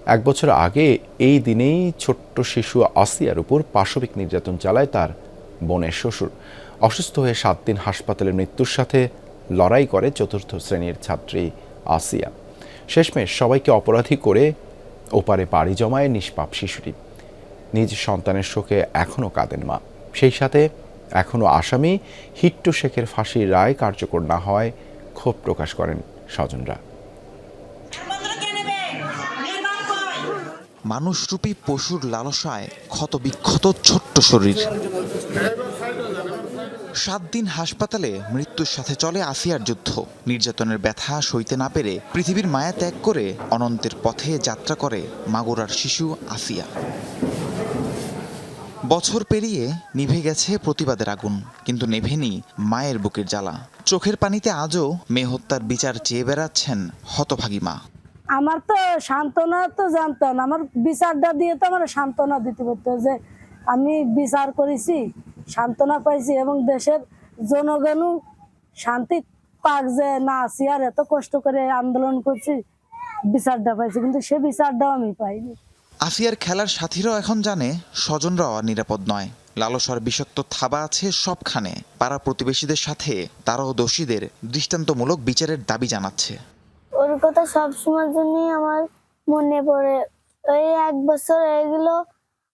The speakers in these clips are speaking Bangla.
1 বছর আগে এই দিনেই ছোট্ট শিশু আসিয়ার উপর পাশবিক নির্যাতন চালায় তার বোনের শ্বশুর। অসুস্থ হয়ে 7 দিন হাসপাতালে মৃত্যুর সাথে লড়াই করে 4র্থ শ্রেণীর ছাত্রী আসিয়া। শেষমেশ সবাইকে অপরাধী করে ওপারে পাড়ি জমায় নিষ্পাপ শিশুটি। নিজ সন্তানের শোকে এখনও কাঁদেন মা। সেই সাথে এখনও আসামি হিট্টু শেখের ফাঁসির রায় কার্যকর না হওয়ায় ক্ষোভ প্রকাশ করেন স্বজনরা। মানুষরূপী পশুর লালসায় ক্ষতবিক্ষত ছোট্ট শরীর। 7 দিন হাসপাতালে মৃত্যুর সাথে চলে আসিয়ার যুদ্ধ। নির্যাতনের ব্যথা সইতে না পেরে পৃথিবীর মায়া ত্যাগ করে অনন্তের পথে যাত্রা করে মাগুরার শিশু আসিয়া। বছর পেরিয়ে নিভে গেছে প্রতিবাদের আগুন, কিন্তু নেভেনি মায়ের বুকের জ্বালা। চোখের পানিতে আজও মেয়ে হত্যার বিচার চেয়ে বেড়াচ্ছেন হতভাগী মা। আমার তো সান্ত্বনা তো জানতেন, আমার বিচারটা দিয়ে তো আমার সান্ত্বনা দিতে পারতো যে আমি বিচার করেছি, সান্ত্বনা পাইছি এবং দেশের জনগণও শান্তি পাক যে না আছি আর এত কষ্ট করে আন্দোলন করছি, বিচারটা পাইছি, কিন্তু সে বিচারটাও আমি পাইনি। আসিয়ার খেলার সাথীরাও এখন জানে স্বজনরাও আর নিরাপদ নয়। লালসার বিষাক্ত থাবা আছে সবখানে। পাড়া প্রতিবেশীদের সাথে তারাও দোষীদের দৃষ্টান্তমূলক বিচারের দাবি জানাচ্ছে। ওর কথা সবসময়ের জন্যই আমার মনে পড়ে। ওই 1 বছর হয়ে গেল,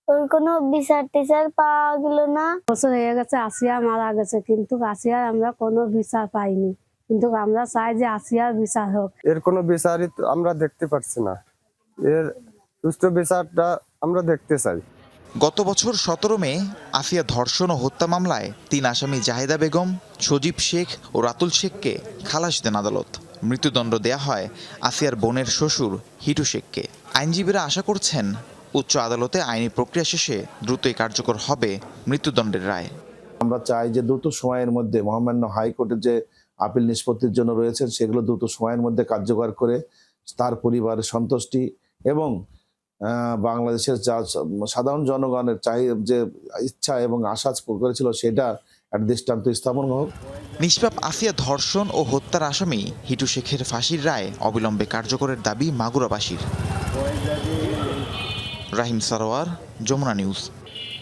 ওর কোনো বিচার টিচার পাওয়া গেল না। বছর হয়ে গেছে, আসিয়া মারা গেছে, কিন্তু আসিয়ার আমরা কোনো বিচার পাইনি। কিন্তু আমরা চাই যে আসিয়ার বিচার হোক। এর কোনো বিচারই আমরা দেখতে পাচ্ছি না। এর সুষ্ঠু বিচারটা আমরা দেখতে চাই। গত বছর 17 মে আসিয়া ধর্ষণ ও হত্যা মামলায় 3 আসামি জাহেদা বেগম, সজীব শেখ ও রাতুল শেখকে খালাস দেন আদালত। মৃত্যুদণ্ড দেয়া হয় আসিয়ার বোনের শ্বশুর হিটু শেখকে। আইনজীবীরা আশা করছেন উচ্চ আদালতে আইনি প্রক্রিয়া শেষে দ্রুতই কার্যকর হবে মৃত্যুদণ্ডের রায়। আমরা চাই যে দ্রুত সময়ের মধ্যে মহামান্য হাইকোর্টের যে আপিল নিষ্পত্তির জন্য রয়েছেন সেগুলো দ্রুত সময়ের মধ্যে কার্যকর করে তার পরিবারের সন্তুষ্টি এবং বাংলাদেশের যা সাধারণ জনগণের যে ইচ্ছা এবং আশা করেছিল সেটা একটা দৃষ্টান্ত স্থাপন হোক। নিষ্পাপ আসিয়া ধর্ষণ ও হত্যার আসামি হিটু শেখের ফাঁসির রায় অবিলম্বে কার্যকরের দাবি মাগুরাবাসীর। রাহিম সারোয়ার, যমুনা নিউজ।